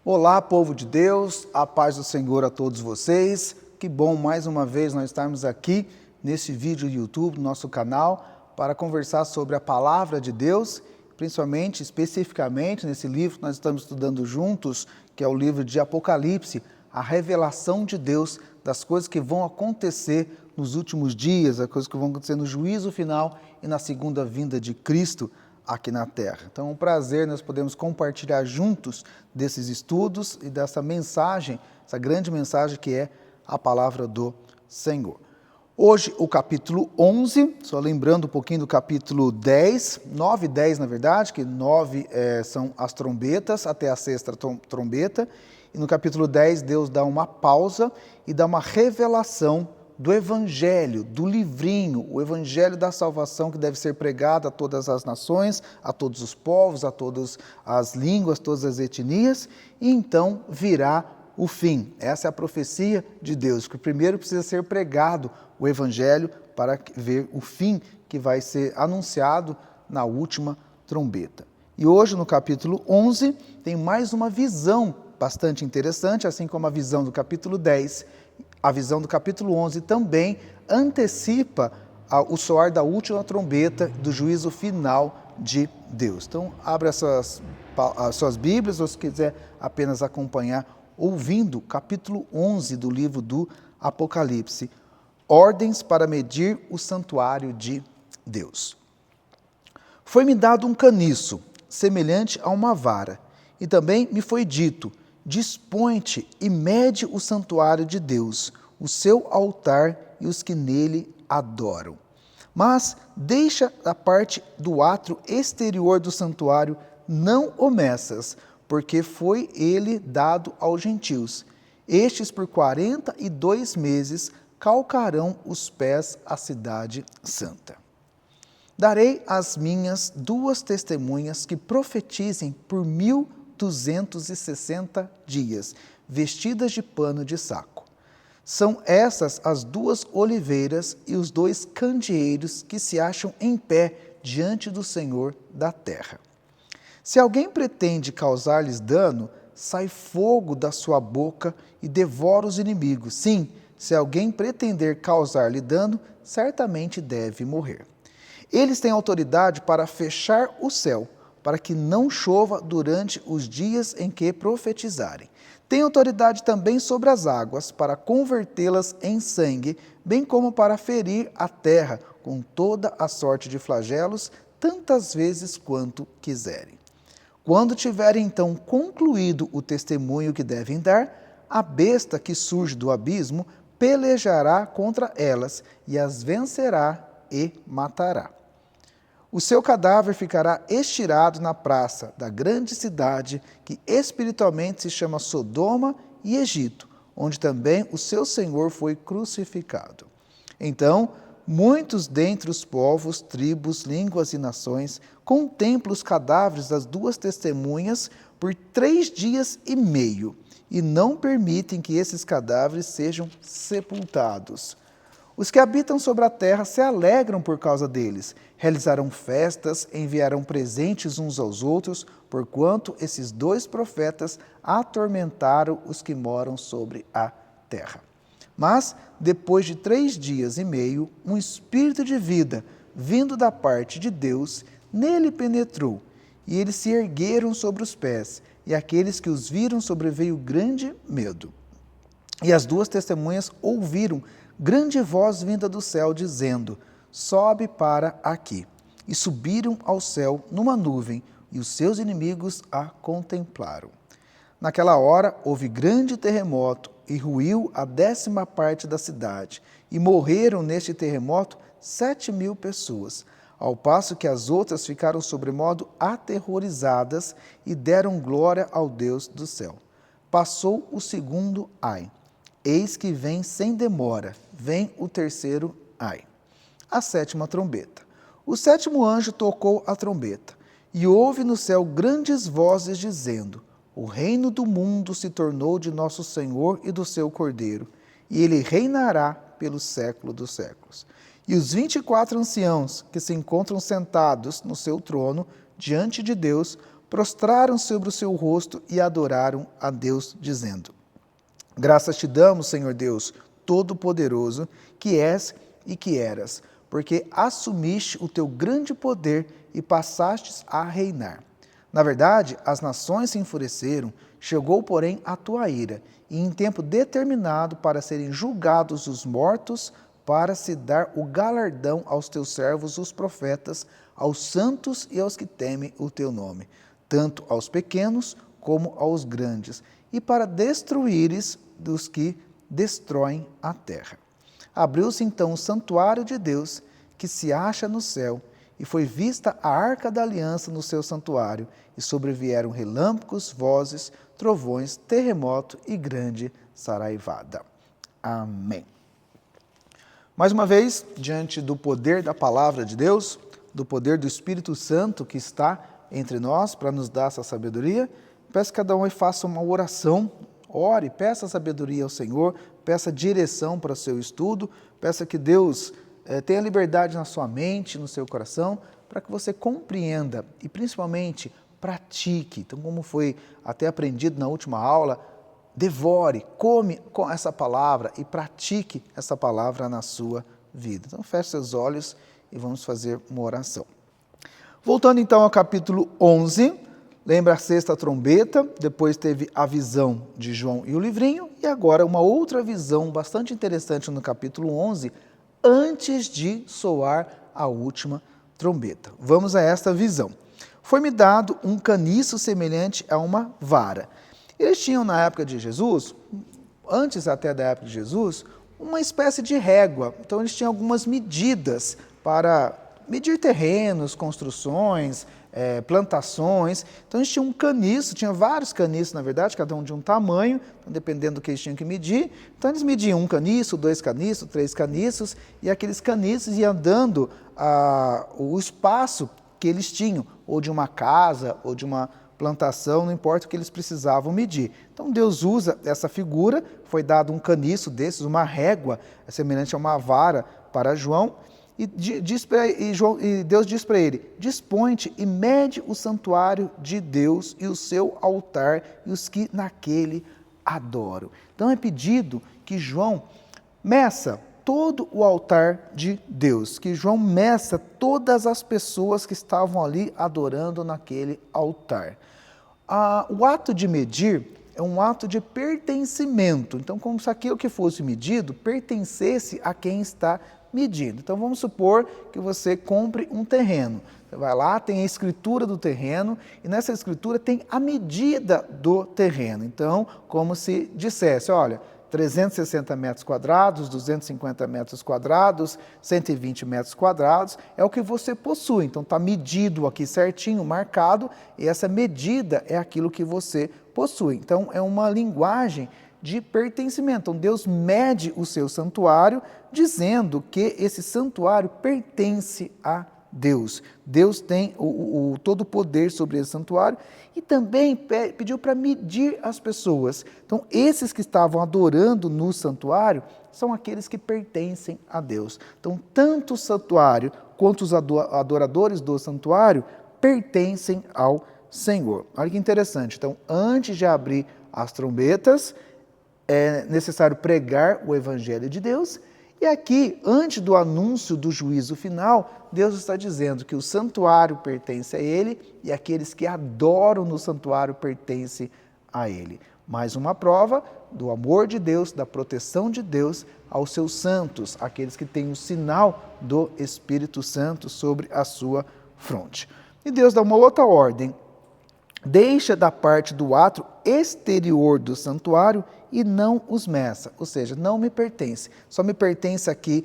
Olá, povo de Deus, a paz do Senhor a todos vocês. Que bom mais uma vez nós estarmos aqui nesse vídeo do YouTube, no nosso canal, para conversar sobre a palavra de Deus, principalmente, especificamente, nesse livro que nós estamos estudando juntos, que é o livro de Apocalipse, a revelação de Deus das coisas que vão acontecer nos últimos dias, as coisas que vão acontecer no juízo final e na segunda vinda de Cristo aqui na Terra. Então é um prazer nós podemos compartilhar juntos desses estudos e dessa mensagem, essa grande mensagem que é a palavra do Senhor. Hoje o capítulo 11, só lembrando um pouquinho do capítulo 10, 9 e 10 na verdade, que 9 são as trombetas, até a sexta trombeta, e no capítulo 10 Deus dá uma pausa e dá uma revelação do Evangelho, do livrinho, o Evangelho da salvação que deve ser pregado a todas as nações, a todos os povos, a todas as línguas, todas as etnias, e então virá o fim. Essa é a profecia de Deus, que primeiro precisa ser pregado o Evangelho para ver o fim que vai ser anunciado na última trombeta. E hoje, no capítulo 11, tem mais uma visão bastante interessante, assim como a visão do capítulo 10, a visão do capítulo 11 também antecipa o soar da última trombeta do juízo final de Deus. Então, abra as suas Bíblias, ou se quiser apenas acompanhar, ouvindo o capítulo 11 do livro do Apocalipse, ordens para medir o santuário de Deus. Foi-me dado um caniço, semelhante a uma vara, e também me foi dito: dispõe-te e mede o santuário de Deus, o seu altar e os que nele adoram. Mas deixa a parte do átrio exterior do santuário, não o meças, porque foi ele dado aos gentios. Estes por 42 meses calcarão os pés à cidade santa. Darei às minhas 2 testemunhas que profetizem por 1260 dias, vestidas de pano de saco. São essas as 2 oliveiras e os 2 candeeiros que se acham em pé diante do Senhor da terra. Se alguém pretende causar-lhes dano, sai fogo da sua boca e devora os inimigos. Sim, se alguém pretender causar-lhe dano, certamente deve morrer. Eles têm autoridade para fechar o céu, para que não chova durante os dias em que profetizarem. Tem autoridade também sobre as águas, para convertê-las em sangue, bem como para ferir a terra com toda a sorte de flagelos, tantas vezes quanto quiserem. Quando tiverem então concluído o testemunho que devem dar, a besta que surge do abismo pelejará contra elas e as vencerá e matará. O seu cadáver ficará estirado na praça da grande cidade, que espiritualmente se chama Sodoma e Egito, onde também o seu Senhor foi crucificado. Então, muitos dentre os povos, tribos, línguas e nações contemplam os cadáveres das 2 testemunhas por 3 dias e meio, e não permitem que esses cadáveres sejam sepultados. Os que habitam sobre a terra se alegram por causa deles, realizarão festas, enviarão presentes uns aos outros, porquanto esses 2 profetas atormentaram os que moram sobre a terra. Mas, depois de 3 dias e meio, um espírito de vida, vindo da parte de Deus, nele penetrou, e eles se ergueram sobre os pés, e aqueles que os viram sobreveio grande medo. E as 2 testemunhas ouviram grande voz vinda do céu, dizendo: sobe para aqui. E subiram ao céu numa nuvem, e os seus inimigos a contemplaram. Naquela hora houve grande terremoto, e ruiu a 10ª parte da cidade, e morreram neste terremoto 7.000 pessoas, ao passo que as outras ficaram sobremodo aterrorizadas e deram glória ao Deus do céu. Passou o segundo ai. Eis que vem sem demora, vem o terceiro ai. A 7ª trombeta. O 7º anjo tocou a trombeta, e houve no céu grandes vozes dizendo: o reino do mundo se tornou de nosso Senhor e do seu Cordeiro, e ele reinará pelo século dos séculos. E os 24 anciãos que se encontram sentados no seu trono, diante de Deus, prostraram sobre o seu rosto e adoraram a Deus, dizendo: Graças te damos, Senhor Deus Todo-Poderoso, que és e que eras, porque assumiste o teu grande poder e passastes a reinar. Na verdade, as nações se enfureceram, chegou, porém, a tua ira, e em tempo determinado para serem julgados os mortos, para se dar o galardão aos teus servos, os profetas, aos santos e aos que temem o teu nome, tanto aos pequenos como aos grandes, e para destruíres dos que destroem a terra. Abriu-se então o santuário de Deus, que se acha no céu, e foi vista a arca da aliança no seu santuário, e sobrevieram relâmpagos, vozes, trovões, terremoto e grande saraivada. Amém. Mais uma vez, diante do poder da palavra de Deus, do poder do Espírito Santo que está entre nós para nos dar essa sabedoria, peço que cada um faça uma oração, ore, peça sabedoria ao Senhor, peça direção para o seu estudo, peça que Deus tenha liberdade na sua mente, no seu coração, para que você compreenda e principalmente pratique. Então, como foi até aprendido na última aula, devore, come com essa palavra e pratique essa palavra na sua vida. Então, feche seus olhos e vamos fazer uma oração. Voltando então ao capítulo 11, lembra a sexta trombeta, depois teve a visão de João e o livrinho, e agora uma outra visão bastante interessante no capítulo 11, antes de soar a última trombeta. Vamos a esta visão. Foi-me dado um caniço semelhante a uma vara. Eles tinham na época de Jesus, antes até da época de Jesus, uma espécie de régua. Então eles tinham algumas medidas para medir terrenos, construções, plantações. Então eles tinham um caniço, tinha vários caniços na verdade, cada um de um tamanho, então, dependendo do que eles tinham que medir. Então eles mediam um caniço, 2 caniços, 3 caniços, e aqueles caniços iam dando o espaço que eles tinham, ou de uma casa, ou de uma plantação, não importa o que eles precisavam medir. Então Deus usa essa figura, foi dado um caniço desses, uma régua, semelhante a uma vara para João, e Deus diz para ele: dispõe-te e mede o santuário de Deus e o seu altar e os que naquele adoram. Então é pedido que João meça todo o altar de Deus, que João meça todas as pessoas que estavam ali adorando naquele altar. O ato de medir é um ato de pertencimento, então como se aquilo que fosse medido pertencesse a quem está medindo. Então vamos supor que você compre um terreno, você vai lá, tem a escritura do terreno e nessa escritura tem a medida do terreno. Então, como se dissesse, olha, 360 metros quadrados, 250 metros quadrados, 120 metros quadrados, é o que você possui. Então está medido aqui certinho, marcado, e essa medida é aquilo que você possui. Então é uma linguagem de pertencimento. Então Deus mede o seu santuário, dizendo que esse santuário pertence a Deus. Deus tem todo o poder sobre esse santuário e também pediu para medir as pessoas. Então, esses que estavam adorando no santuário são aqueles que pertencem a Deus. Então, tanto o santuário quanto os adoradores do santuário pertencem ao Senhor. Olha que interessante. Então, antes de abrir as trombetas, é necessário pregar o Evangelho de Deus. E aqui, antes do anúncio do juízo final, Deus está dizendo que o santuário pertence a Ele e aqueles que adoram no santuário pertencem a Ele. Mais uma prova do amor de Deus, da proteção de Deus aos seus santos, aqueles que têm o sinal do Espírito Santo sobre a sua fronte. E Deus dá uma outra ordem. Deixa da parte do átrio exterior do santuário e não os meça, ou seja, não me pertence. Só me pertence aqui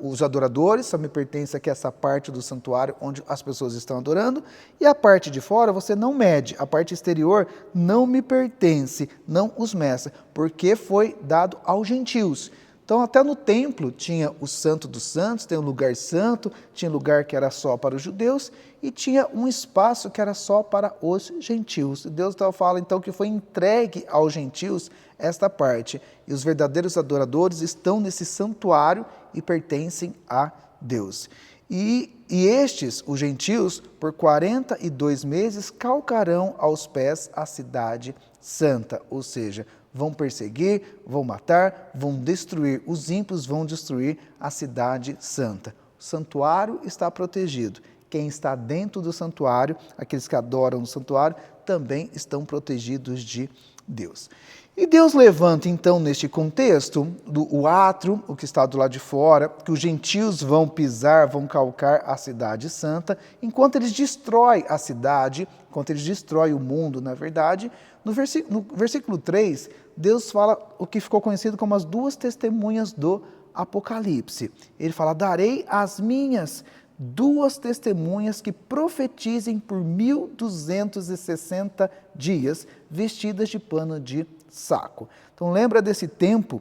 os adoradores, só me pertence aqui essa parte do santuário onde as pessoas estão adorando, e a parte de fora você não mede, a parte exterior não me pertence, não os meça, porque foi dado aos gentios. Então, até no templo tinha o Santo dos Santos, tem um lugar santo, tinha lugar que era só para os judeus e tinha um espaço que era só para os gentios. Deus fala então que foi entregue aos gentios esta parte. E os verdadeiros adoradores estão nesse santuário e pertencem a Deus. E E estes, os gentios, por 42 meses, calcarão aos pés a cidade santa, ou seja, vão perseguir, vão matar, vão destruir, os ímpios vão destruir a cidade santa. O santuário está protegido. Quem está dentro do santuário, aqueles que adoram no santuário, também estão protegidos de Deus. E Deus levanta, então, neste contexto, o átrio, o que está do lado de fora, que os gentios vão pisar, vão calcar a cidade santa, enquanto eles destroem a cidade, enquanto eles destroem o mundo, na verdade. No versículo 3, Deus fala o que ficou conhecido como as duas testemunhas do Apocalipse. Ele fala, darei as minhas duas testemunhas que profetizem por 1260 dias, vestidas de pano de saco. Então lembra desse tempo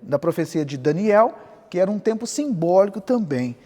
da profecia de Daniel, que era um tempo simbólico também.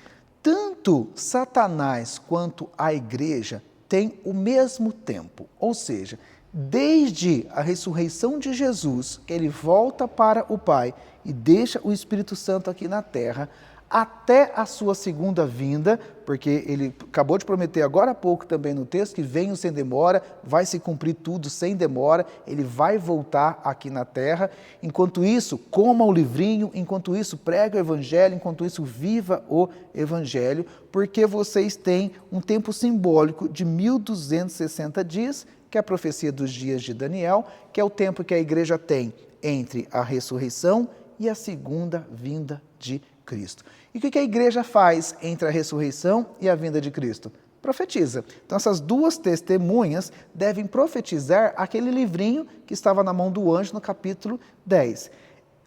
Tanto Satanás quanto a igreja têm o mesmo tempo, ou seja, desde a ressurreição de Jesus, ele volta para o Pai e deixa o Espírito Santo aqui na terra, até a sua segunda vinda, porque ele acabou de prometer agora há pouco também no texto que venho sem demora, vai se cumprir tudo sem demora, ele vai voltar aqui na terra. Enquanto isso, coma o livrinho, enquanto isso, prega o evangelho, enquanto isso, viva o evangelho, porque vocês têm um tempo simbólico de 1260 dias, que é a profecia dos dias de Daniel, que é o tempo que a igreja tem entre a ressurreição e a segunda vinda de Cristo. E o que a igreja faz entre a ressurreição e a vinda de Cristo? Profetiza. Então essas duas testemunhas devem profetizar aquele livrinho que estava na mão do anjo no capítulo 10.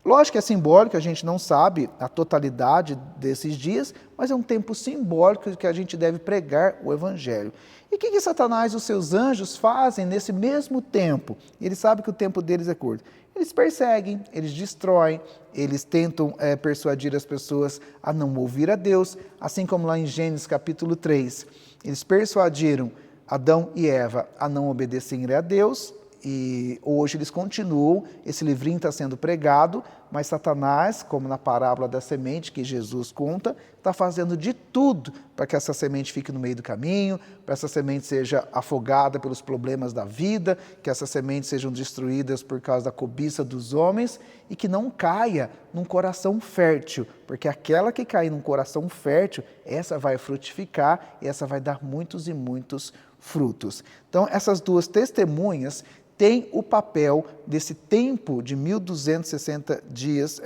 Lógico que é simbólico, a gente não sabe a totalidade desses dias, mas é um tempo simbólico que a gente deve pregar o evangelho. E o que Satanás e os seus anjos fazem nesse mesmo tempo? Eles sabem que o tempo deles é curto. Eles perseguem, eles destroem, eles tentam persuadir as pessoas a não ouvir a Deus, assim como lá em Gênesis capítulo 3, eles persuadiram Adão e Eva a não obedecerem a Deus, e hoje eles continuam, esse livrinho está sendo pregado, mas Satanás, como na parábola da semente que Jesus conta, está fazendo de tudo para que essa semente fique no meio do caminho, para que essa semente seja afogada pelos problemas da vida, que essas sementes sejam destruídas por causa da cobiça dos homens e que não caia num coração fértil, porque aquela que cair num coração fértil, essa vai frutificar e essa vai dar muitos e muitos frutos. Então, essas duas testemunhas tem o papel desse tempo de 1260 dias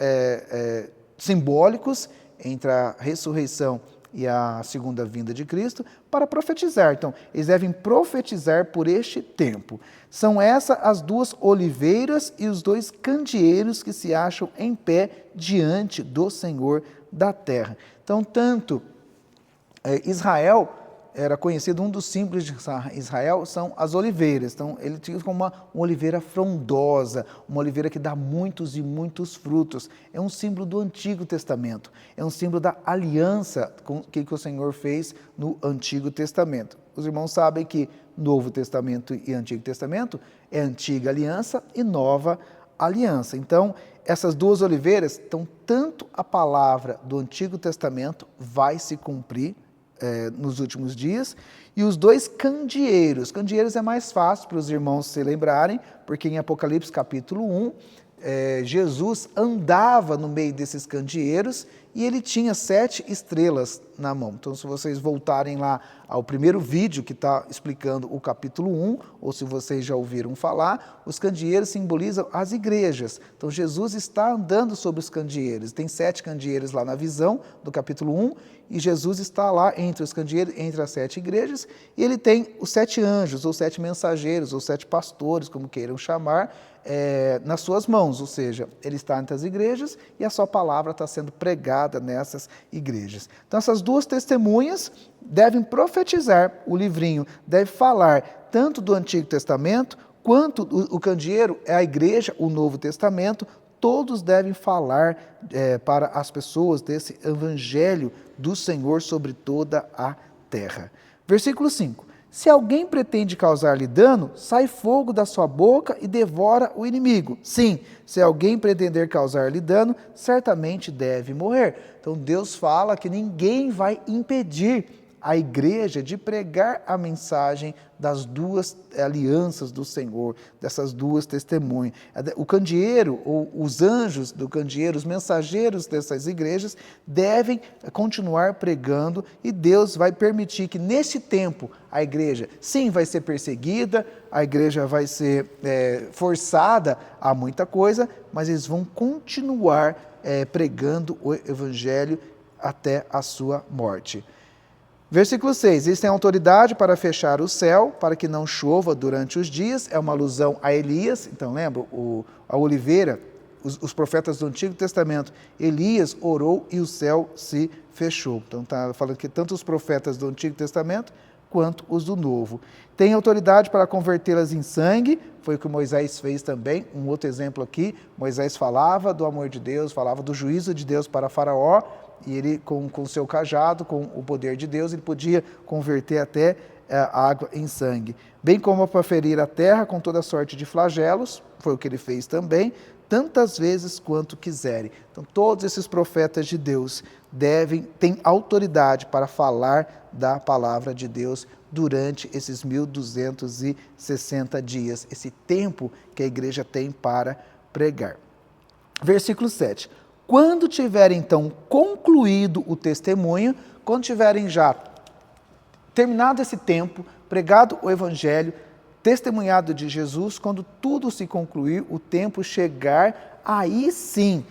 simbólicos entre a ressurreição e a segunda vinda de Cristo para profetizar. Então, eles devem profetizar por este tempo. São essas as duas oliveiras e os dois candeeiros que se acham em pé diante do Senhor da terra. Então, tanto Israel era conhecido, um dos símbolos de Israel são as oliveiras. Então, ele tinha como uma oliveira frondosa, uma oliveira que dá muitos e muitos frutos. É um símbolo do Antigo Testamento, é um símbolo da aliança que o Senhor fez no Antigo Testamento. Os irmãos sabem que Novo Testamento e Antigo Testamento é Antiga Aliança e Nova Aliança. Então, essas duas oliveiras, então, tanto a palavra do Antigo Testamento vai se cumprir nos últimos dias, e os dois candeeiros. Candeeiros é mais fácil para os irmãos se lembrarem, porque em Apocalipse capítulo 1, Jesus andava no meio desses candeeiros e ele tinha 7 estrelas na mão. Então, se vocês voltarem lá ao primeiro vídeo que está explicando o capítulo 1, ou se vocês já ouviram falar, os candeeiros simbolizam as igrejas. Então, Jesus está andando sobre os candeeiros. Tem 7 candeeiros lá na visão do capítulo 1, e Jesus está lá entre os candeeiros, entre as 7 igrejas, e ele tem os 7 anjos, ou 7 mensageiros, ou 7 pastores, como queiram chamar, nas suas mãos, ou seja, ele está entre as igrejas e a sua palavra está sendo pregada nessas igrejas. Então, essas duas testemunhas devem profetizar o livrinho, deve falar tanto do Antigo Testamento, quanto o candeeiro é a igreja, o Novo Testamento, todos devem falar para as pessoas desse evangelho do Senhor sobre toda a terra. Versículo 5. Se alguém pretende causar-lhe dano, sai fogo da sua boca e devora o inimigo. Sim, se alguém pretender causar-lhe dano, certamente deve morrer. Então Deus fala que ninguém vai impedir a igreja de pregar a mensagem das duas alianças do Senhor, dessas duas testemunhas. O candeeiro, ou os anjos do candeeiro, os mensageiros dessas igrejas, devem continuar pregando e Deus vai permitir que nesse tempo a igreja, sim, vai ser perseguida, a igreja vai ser forçada a muita coisa, mas eles vão continuar pregando o evangelho até a sua morte. Versículo 6, eles têm autoridade para fechar o céu, para que não chova durante os dias, é uma alusão a Elias. Então lembra, a oliveira, os profetas do Antigo Testamento, Elias orou e o céu se fechou. Então está falando que tanto os profetas do Antigo Testamento, quanto os do Novo. Tem autoridade para convertê-las em sangue, foi o que Moisés fez também. Um outro exemplo aqui, Moisés falava do amor de Deus, falava do juízo de Deus para Faraó, e ele, com o seu cajado, com o poder de Deus, ele podia converter até a água em sangue. Bem como para ferir a terra com toda sorte de flagelos, foi o que ele fez também, tantas vezes quanto quiserem. Então, todos esses profetas de Deus têm autoridade para falar da palavra de Deus durante esses 1260 dias, esse tempo que a igreja tem para pregar. Versículo 7. Quando tiverem, então, concluído o testemunho, quando tiverem já terminado esse tempo, pregado o evangelho, testemunhado de Jesus, quando tudo se concluir, o tempo chegar, aí sim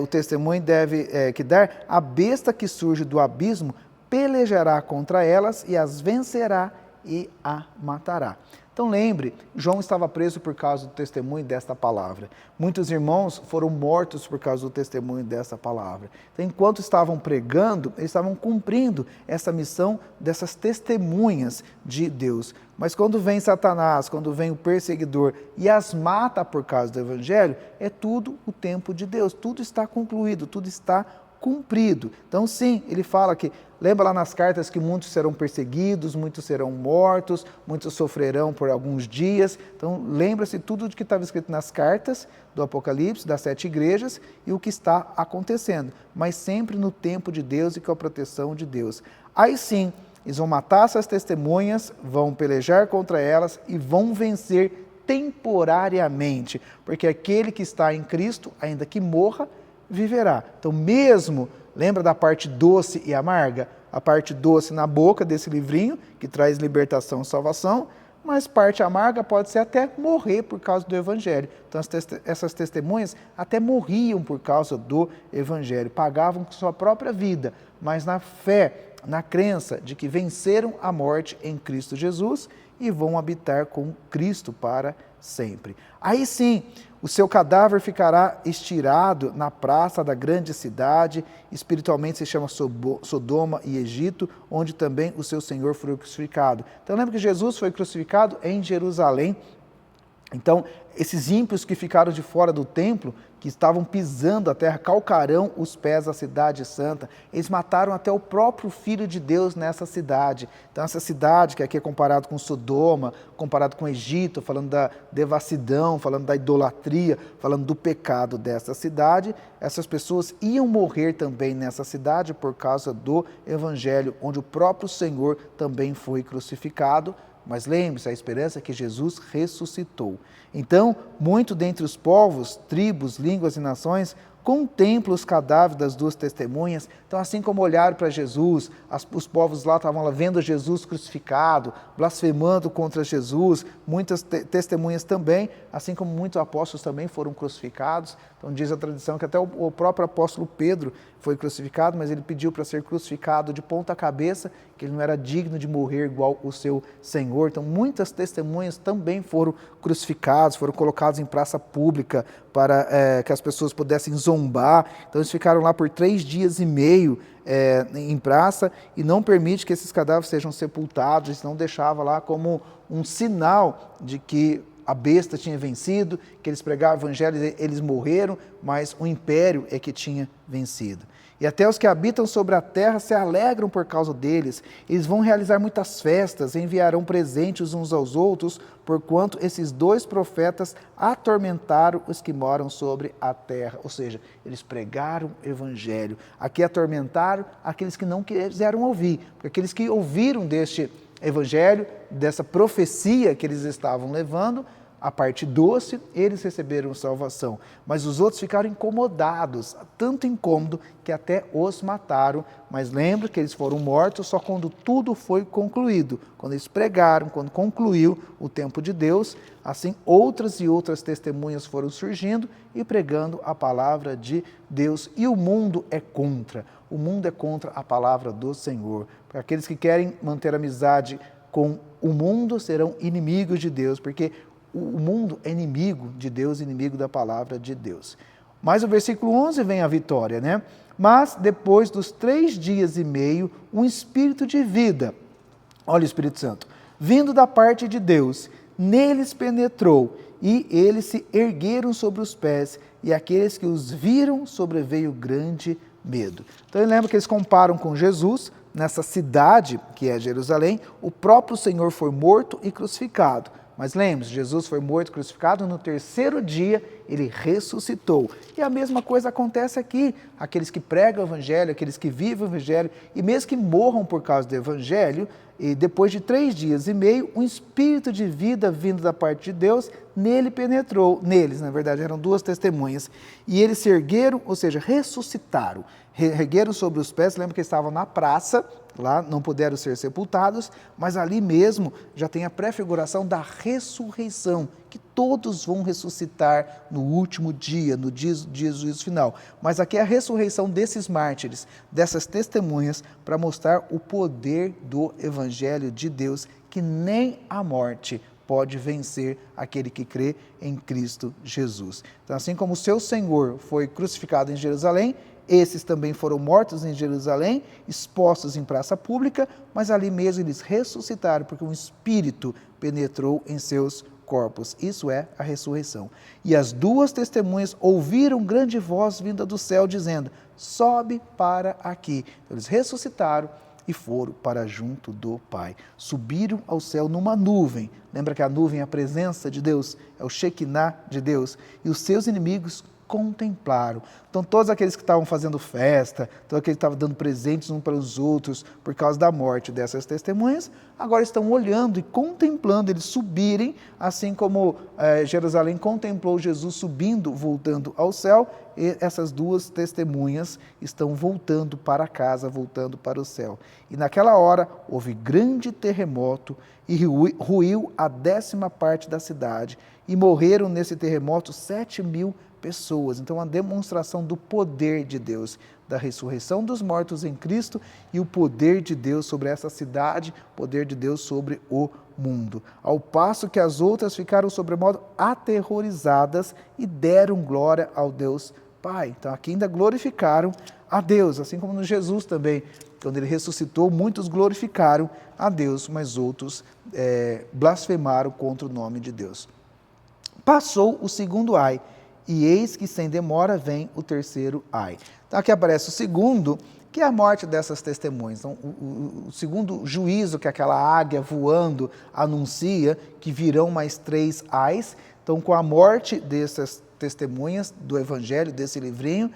o testemunho deve que dar, a besta que surge do abismo pelejará contra elas e as vencerá e a matará. Então lembre, João estava preso por causa do testemunho desta palavra. Muitos irmãos foram mortos por causa do testemunho dessa palavra. Então, enquanto estavam pregando, eles estavam cumprindo essa missão dessas testemunhas de Deus. Mas quando vem Satanás, quando vem o perseguidor e as mata por causa do evangelho, é tudo o tempo de Deus, tudo está concluído, tudo está cumprido. Então sim, ele fala que, lembra lá nas cartas que muitos serão perseguidos, muitos serão mortos, muitos sofrerão por alguns dias. Então lembra-se tudo o que estava escrito nas cartas do Apocalipse, das 7 igrejas, e o que está acontecendo, mas sempre no tempo de Deus e com a proteção de Deus. Aí sim, eles vão matar essas testemunhas, vão pelejar contra elas e vão vencer temporariamente, porque aquele que está em Cristo, ainda que morra, viverá. Então mesmo, lembra da parte doce e amarga? A parte doce na boca desse livrinho, que traz libertação e salvação, mas parte amarga pode ser até morrer por causa do evangelho. Então essas testemunhas até morriam por causa do evangelho, pagavam com sua própria vida, mas na fé, na crença de que venceram a morte em Cristo Jesus e vão habitar com Cristo para sempre. Aí sim, o seu cadáver ficará estirado na praça da grande cidade, espiritualmente se chama Sodoma e Egito, onde também o seu Senhor foi crucificado. Então lembra que Jesus foi crucificado em Jerusalém. Então, esses ímpios que ficaram de fora do templo, que estavam pisando a terra, calcarão os pés da cidade santa. Eles mataram até o próprio Filho de Deus nessa cidade. Então, essa cidade, que aqui é comparado com Sodoma, comparado com Egito, falando da devassidão, falando da idolatria, falando do pecado dessa cidade, essas pessoas iam morrer também nessa cidade por causa do Evangelho, onde o próprio Senhor também foi crucificado. Mas lembre-se, a esperança é que Jesus ressuscitou. Então, muito dentre os povos, tribos, línguas e nações contemplam os cadáveres das duas testemunhas. Então, assim como olharam para Jesus, os povos lá estavam lá vendo Jesus crucificado, blasfemando contra Jesus, muitas testemunhas também, assim como muitos apóstolos também foram crucificados. Então, diz a tradição que até o próprio apóstolo Pedro foi crucificado, mas ele pediu para ser crucificado de ponta cabeça, que ele não era digno de morrer igual o seu Senhor. Então, muitas testemunhas também foram crucificadas, foram colocadas em praça pública para que as pessoas pudessem zombar. Então, eles ficaram lá por 3 dias e meio em praça e não permite que esses cadáveres sejam sepultados, eles não deixavam lá como um sinal de que a besta tinha vencido, que eles pregaram o evangelho, eles morreram, mas o império é que tinha vencido. E até os que habitam sobre a terra se alegram por causa deles. Eles vão realizar muitas festas, enviarão presentes uns aos outros, porquanto esses dois profetas atormentaram os que moram sobre a terra. Ou seja, eles pregaram o evangelho. Aqui atormentaram aqueles que não quiseram ouvir, porque aqueles que ouviram deste evangelho, dessa profecia que eles estavam levando, a parte doce, eles receberam salvação, mas os outros ficaram incomodados, tanto incômodo que até os mataram, mas lembra que eles foram mortos só quando tudo foi concluído, quando eles pregaram, quando concluiu o tempo de Deus, assim outras e outras testemunhas foram surgindo e pregando a palavra de Deus, e o mundo é contra a palavra do Senhor, para aqueles que querem manter amizade com o mundo serão inimigos de Deus, porque o mundo é inimigo de Deus, inimigo da palavra de Deus. Mas o versículo 11 vem a vitória, né? Mas depois dos 3 dias e meio, um espírito de vida, olha o Espírito Santo, vindo da parte de Deus, neles penetrou, e eles se ergueram sobre os pés, e aqueles que os viram sobreveio grande medo. Então lembra que eles comparam com Jesus, nessa cidade que é Jerusalém, o próprio Senhor foi morto e crucificado. Mas lembre-se, Jesus foi morto e crucificado, no 3º dia ele ressuscitou. E a mesma coisa acontece aqui. Aqueles que pregam o evangelho, aqueles que vivem o evangelho, e mesmo que morram por causa do evangelho, e depois de 3 dias e meio, um espírito de vida vindo da parte de Deus, nele penetrou, neles, na verdade, eram 2 testemunhas, e eles se ergueram, ou seja, ressuscitaram, ergueram sobre os pés, lembra que eles estavam na praça, lá não puderam ser sepultados, mas ali mesmo já tem a prefiguração da ressurreição, que todos vão ressuscitar no último dia, no dia do juízo final. Mas aqui é a ressurreição desses mártires, dessas testemunhas, para mostrar o poder do Evangelho de Deus, que nem a morte pode vencer aquele que crê em Cristo Jesus. Então, assim como o seu Senhor foi crucificado em Jerusalém, esses também foram mortos em Jerusalém, expostos em praça pública, mas ali mesmo eles ressuscitaram, porque um Espírito penetrou em seus corpos. Isso é a ressurreição. E as 2 testemunhas ouviram grande voz vinda do céu, dizendo, sobe para aqui. Então, eles ressuscitaram e foram para junto do Pai. Subiram ao céu numa nuvem. Lembra que a nuvem é a presença de Deus, é o Shekinah de Deus. E os seus inimigos contemplaram. Então, todos aqueles que estavam fazendo festa, todos aqueles que estavam dando presentes uns para os outros por causa da morte dessas testemunhas, agora estão olhando e contemplando eles subirem, assim como Jerusalém contemplou Jesus subindo, voltando ao céu, e essas 2 testemunhas estão voltando para casa, voltando para o céu. E naquela hora houve grande terremoto e ruiu a 10ª parte da cidade, e morreram nesse terremoto 7.000 pessoas. Então, uma demonstração do poder de Deus, da ressurreição dos mortos em Cristo e o poder de Deus sobre essa cidade, o poder de Deus sobre o mundo. Ao passo que as outras ficaram sobremodo aterrorizadas e deram glória ao Deus Pai. Então, aqui ainda glorificaram a Deus, assim como no Jesus também. Quando ele ressuscitou, muitos glorificaram a Deus, mas outros blasfemaram contra o nome de Deus. Passou o 2º ai, e eis que sem demora vem o 3º ai. Então aqui aparece o 2º, que é a morte dessas testemunhas. Então, o 2º juízo que aquela águia voando anuncia, que virão mais 3 ais. Então, com a morte dessas testemunhas do Evangelho, desse livrinho,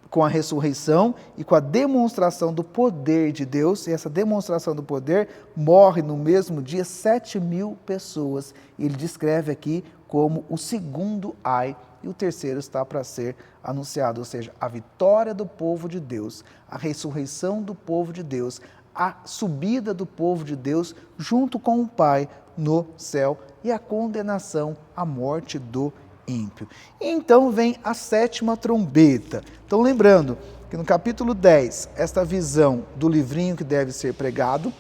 com a ressurreição e com a demonstração do poder de Deus, e essa demonstração do poder morre no mesmo dia 7.000 pessoas. Ele descreve aqui como o 2º ai, e o 3º está para ser anunciado, ou seja, a vitória do povo de Deus, a ressurreição do povo de Deus, a subida do povo de Deus junto com o Pai no céu e a condenação, a morte do ímpio. E então vem a 7ª trombeta. Então lembrando que no capítulo 10, esta visão do livrinho que deve ser pregado,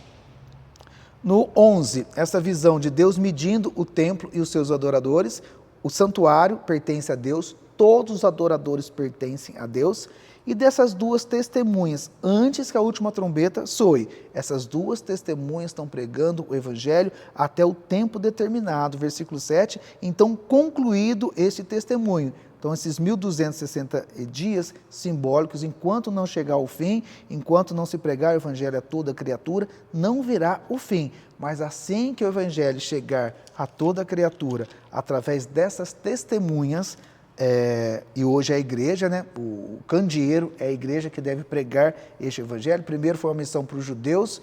no 11, essa visão de Deus medindo o templo e os seus adoradores, o santuário pertence a Deus, todos os adoradores pertencem a Deus, e dessas duas testemunhas, antes que a última trombeta soe. Essas duas testemunhas estão pregando o evangelho até o tempo determinado, versículo 7, então concluído este testemunho. Então, esses 1260 dias simbólicos, enquanto não chegar ao fim, enquanto não se pregar o evangelho a toda criatura, não virá o fim. Mas assim que o evangelho chegar a toda criatura, através dessas testemunhas, e hoje é a igreja, né? O candeeiro é a igreja que deve pregar este evangelho. Primeiro foi uma missão para os judeus,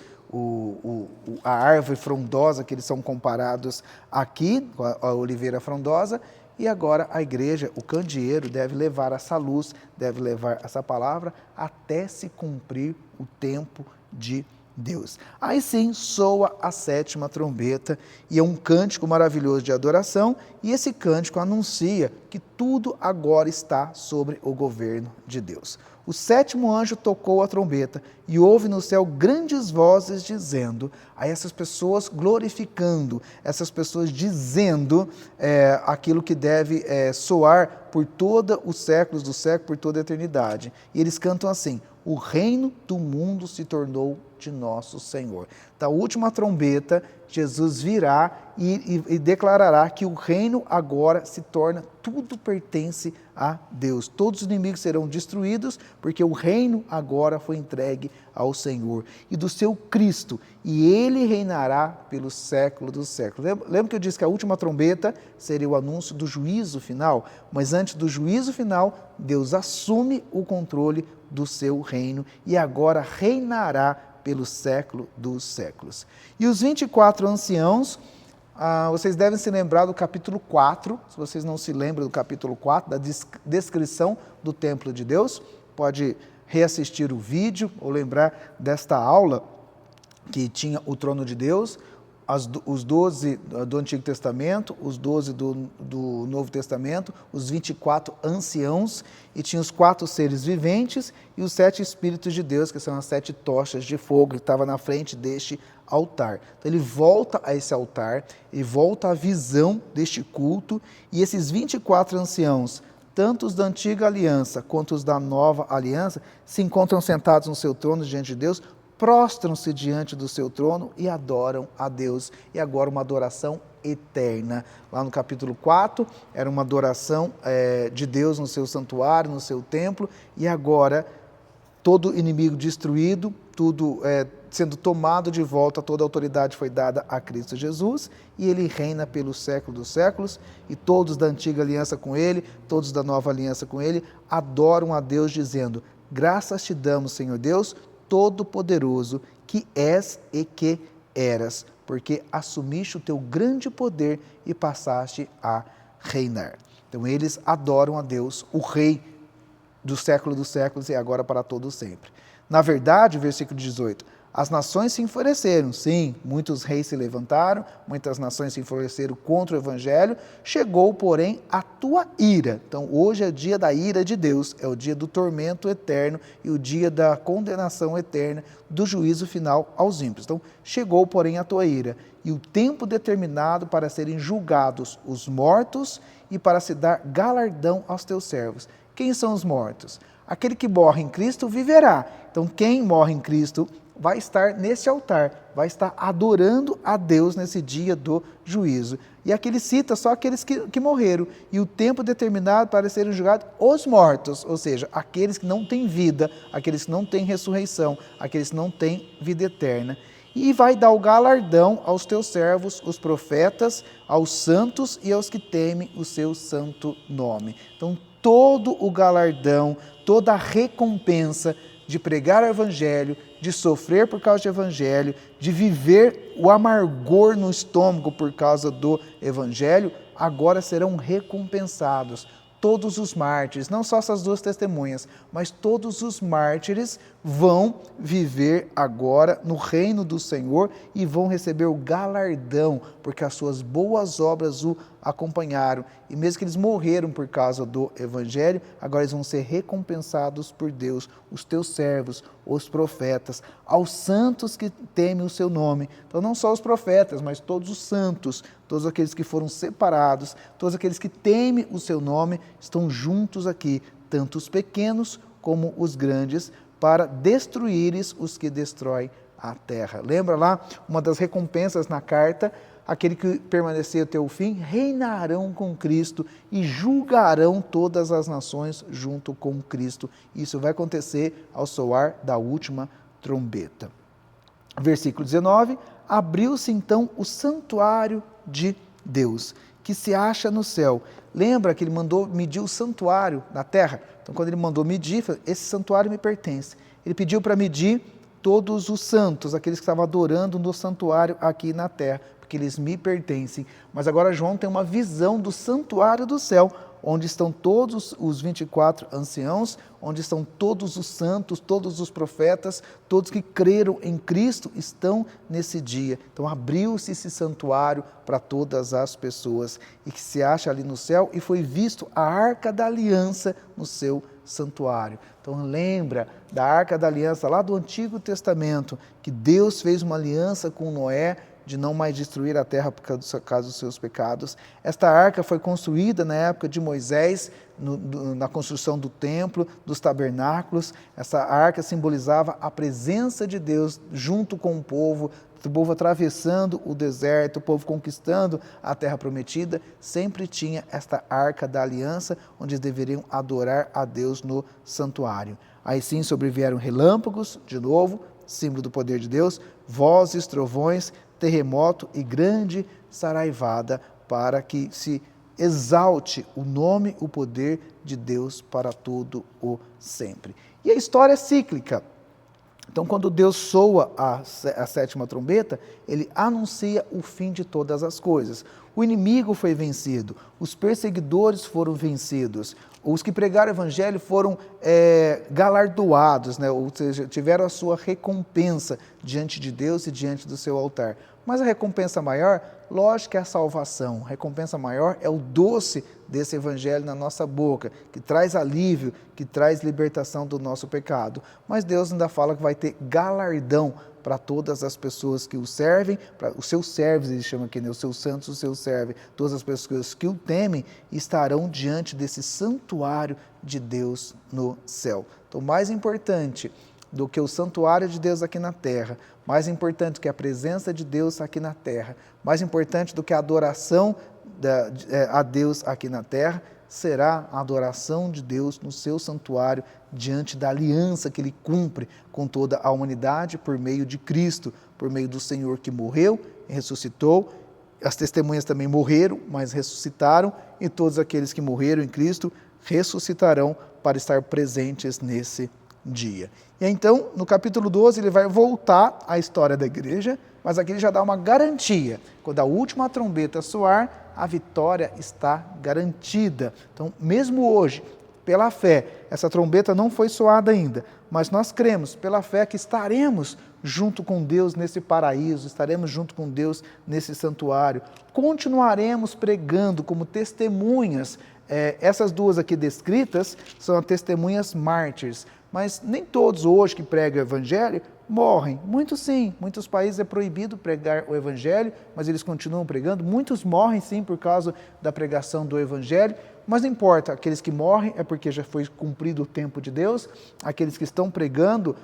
a árvore frondosa, que eles são comparados aqui, com a oliveira frondosa, e agora a igreja, o candeeiro, deve levar essa luz, deve levar essa palavra até se cumprir o tempo de Deus. Aí sim soa a sétima trombeta e é um cântico maravilhoso de adoração, e esse cântico anuncia que tudo agora está sobre o governo de Deus. O sétimo anjo tocou a trombeta e houve no céu grandes vozes dizendo, a essas pessoas glorificando, essas pessoas dizendo aquilo que deve soar por todos os séculos do século, por toda a eternidade. E eles cantam assim, o reino do mundo se tornou de nosso Senhor. Da última trombeta, Jesus virá e declarará que o reino agora se torna, tudo pertence a Deus. Todos os inimigos serão destruídos, porque o reino agora foi entregue ao Senhor e do seu Cristo, e ele reinará pelos séculos dos séculos. Lembra que eu disse que a última trombeta seria o anúncio do juízo final? Mas antes do juízo final, Deus assume o controle do seu reino e agora reinará pelo século dos séculos. E os 24 anciãos, vocês devem se lembrar do capítulo 4, se vocês não se lembram do capítulo 4, da descrição do templo de Deus, pode reassistir o vídeo ou lembrar desta aula que tinha o trono de Deus, os 12 do Antigo Testamento, os 12 do Novo Testamento, os 24 anciãos, e tinha os 4 seres viventes e os 7 Espíritos de Deus, que são as 7 tochas de fogo que estavam na frente deste altar. Então ele volta a esse altar, ele volta à visão deste culto, e esses 24 anciãos, tanto os da antiga aliança quanto os da nova aliança, se encontram sentados no seu trono diante de Deus, prostram-se diante do seu trono e adoram a Deus. E agora uma adoração eterna. Lá no capítulo 4, era uma adoração de Deus no seu santuário, no seu templo, e agora todo inimigo destruído, tudo sendo tomado de volta, toda a autoridade foi dada a Cristo Jesus, e ele reina pelo século dos séculos, e todos da antiga aliança com ele, todos da nova aliança com ele, adoram a Deus dizendo, graças te damos, Senhor Deus, Todo-Poderoso, que és e que eras, porque assumiste o teu grande poder e passaste a reinar. Então eles adoram a Deus, o Rei do século dos séculos e agora para todo sempre. Na verdade, versículo 18, as nações se enfureceram, sim, muitos reis se levantaram, muitas nações se enfureceram contra o Evangelho, chegou, porém, a tua ira. Então, hoje é o dia da ira de Deus, é o dia do tormento eterno e o dia da condenação eterna, do juízo final aos ímpios. Então, chegou, porém, a tua ira, e o tempo determinado para serem julgados os mortos e para se dar galardão aos teus servos. Quem são os mortos? Aquele que morre em Cristo viverá. Então, quem morre em Cristo vai estar nesse altar, vai estar adorando a Deus nesse dia do juízo. E aqui ele cita só aqueles que morreram, e o tempo determinado para serem julgados os mortos, ou seja, aqueles que não têm vida, aqueles que não têm ressurreição, aqueles que não têm vida eterna. E vai dar o galardão aos teus servos, os profetas, aos santos e aos que temem o seu santo nome. Então, todo o galardão, toda a recompensa de pregar o Evangelho, de sofrer por causa do Evangelho, de viver o amargor no estômago por causa do Evangelho, agora serão recompensados. Todos os mártires, não só essas duas testemunhas, mas todos os mártires vão viver agora no reino do Senhor e vão receber o galardão, porque as suas boas obras o acompanharam. E mesmo que eles morreram por causa do Evangelho, agora eles vão ser recompensados por Deus, os teus servos, os profetas, aos santos que temem o seu nome. Então não só os profetas, mas todos os santos, todos aqueles que foram separados, todos aqueles que temem o seu nome, estão juntos aqui, tanto os pequenos como os grandes, para destruíres os que destroem a terra. Lembra lá, uma das recompensas na carta, aquele que permanecer até o fim, reinarão com Cristo e julgarão todas as nações junto com Cristo. Isso vai acontecer ao soar da última trombeta. Versículo 19, abriu-se então o santuário de Deus, que se acha no céu. Lembra que ele mandou medir o santuário na terra? Então, quando ele mandou medir, esse santuário me pertence. Ele pediu para medir todos os santos, aqueles que estavam adorando no santuário aqui na terra, porque eles me pertencem. Mas agora João tem uma visão do santuário do céu, onde estão todos os 24 anciãos, onde estão todos os santos, todos os profetas, todos que creram em Cristo estão nesse dia. Então abriu-se esse santuário para todas as pessoas e que se acha ali no céu, e foi visto a Arca da Aliança no seu santuário. Então lembra da Arca da Aliança lá do Antigo Testamento, que Deus fez uma aliança com Noé, de não mais destruir a terra por causa dos seus pecados. Esta arca foi construída na época de Moisés, na construção do templo, dos tabernáculos. Essa arca simbolizava a presença de Deus junto com o povo atravessando o deserto, o povo conquistando a terra prometida. Sempre tinha esta arca da aliança, onde eles deveriam adorar a Deus no santuário. Aí sim sobrevieram relâmpagos, de novo, símbolo do poder de Deus, vozes, trovões, terremoto e grande saraivada, para que se exalte o nome, o poder de Deus para todo o sempre. E a história é cíclica. Então, quando Deus soa a sétima trombeta, ele anuncia o fim de todas as coisas. O inimigo foi vencido, os perseguidores foram vencidos, os que pregaram o evangelho foram galardoados, né? Ou seja, tiveram a sua recompensa diante de Deus e diante do seu altar. Mas a recompensa maior, lógico, é a salvação. A recompensa maior é o doce desse evangelho na nossa boca, que traz alívio, que traz libertação do nosso pecado. Mas Deus ainda fala que vai ter galardão para todas as pessoas que o servem, para os seus servos, ele chama aqui, né? Os seus santos, os seus servem, todas as pessoas que o temem estarão diante desse santuário de Deus no céu. Então, mais importante do que o santuário de Deus aqui na terra, mais importante do que a presença de Deus aqui na terra, mais importante do que a adoração a Deus aqui na terra, será a adoração de Deus no seu santuário, diante da aliança que ele cumpre com toda a humanidade por meio de Cristo, por meio do Senhor que morreu e ressuscitou. As testemunhas também morreram, mas ressuscitaram, e todos aqueles que morreram em Cristo ressuscitarão para estar presentes nesse dia. E então, no capítulo 12, ele vai voltar à história da igreja, mas aqui ele já dá uma garantia. Quando a última trombeta soar, a vitória está garantida. Então, mesmo hoje, pela fé, essa trombeta não foi soada ainda, mas nós cremos, pela fé, que estaremos junto com Deus nesse paraíso, estaremos junto com Deus nesse santuário, continuaremos pregando como testemunhas. Essas duas aqui descritas são as testemunhas mártires, mas nem todos hoje que pregam o evangelho morrem. Muitos sim, muitos países é proibido pregar o evangelho, mas eles continuam pregando. Muitos morrem sim por causa da pregação do evangelho, mas não importa, aqueles que morrem é porque já foi cumprido o tempo de Deus, aqueles que estão pregando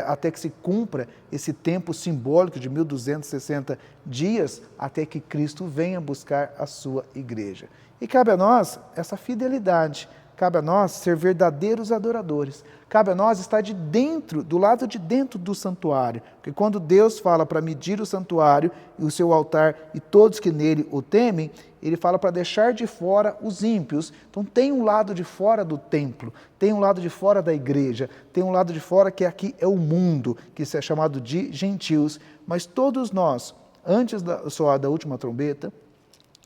até que se cumpra esse tempo simbólico de 1260 dias, até que Cristo venha buscar a sua igreja. E cabe a nós essa fidelidade, cabe a nós ser verdadeiros adoradores, cabe a nós estar do lado de dentro do santuário, porque quando Deus fala para medir o santuário e o seu altar e todos que nele o temem, ele fala para deixar de fora os ímpios. Então tem um lado de fora do templo, tem um lado de fora da igreja, tem um lado de fora que aqui é o mundo, que isso é chamado de gentios, mas todos nós, antes da soar da última trombeta,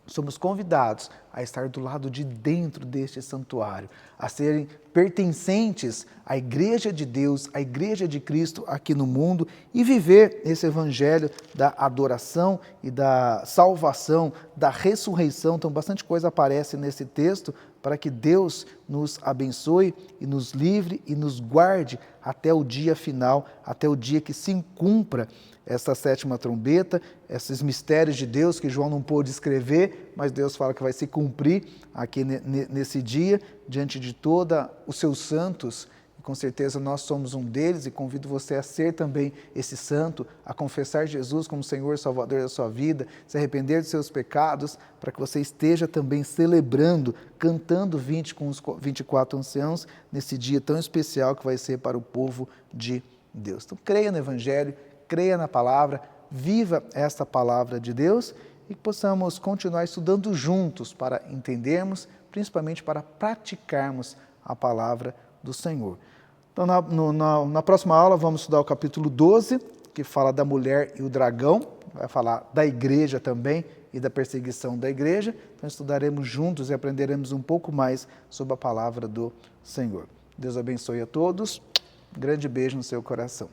somos convidados a estar do lado de dentro deste santuário, a serem pertencentes à igreja de Deus, à igreja de Cristo aqui no mundo e viver esse evangelho da adoração e da salvação, da ressurreição. Então, bastante coisa aparece nesse texto para que Deus nos abençoe e nos livre e nos guarde até o dia final, até o dia que se cumpra essa sétima trombeta, esses mistérios de Deus que João não pôde escrever, mas Deus fala que vai se cumprir aqui nesse dia, diante de todos os seus santos, com certeza nós somos um deles e convido você a ser também esse santo, a confessar Jesus como Senhor e Salvador da sua vida, se arrepender dos seus pecados, para que você esteja também celebrando, cantando 20 com os 24 anciãos, nesse dia tão especial que vai ser para o povo de Deus. Então creia no Evangelho, creia na palavra, viva esta palavra de Deus e que possamos continuar estudando juntos para entendermos, principalmente para praticarmos a palavra do Senhor. Então, na próxima aula, vamos estudar o capítulo 12, que fala da mulher e o dragão, vai falar da igreja também e da perseguição da igreja. Então, estudaremos juntos e aprenderemos um pouco mais sobre a palavra do Senhor. Deus abençoe a todos. Um grande beijo no seu coração.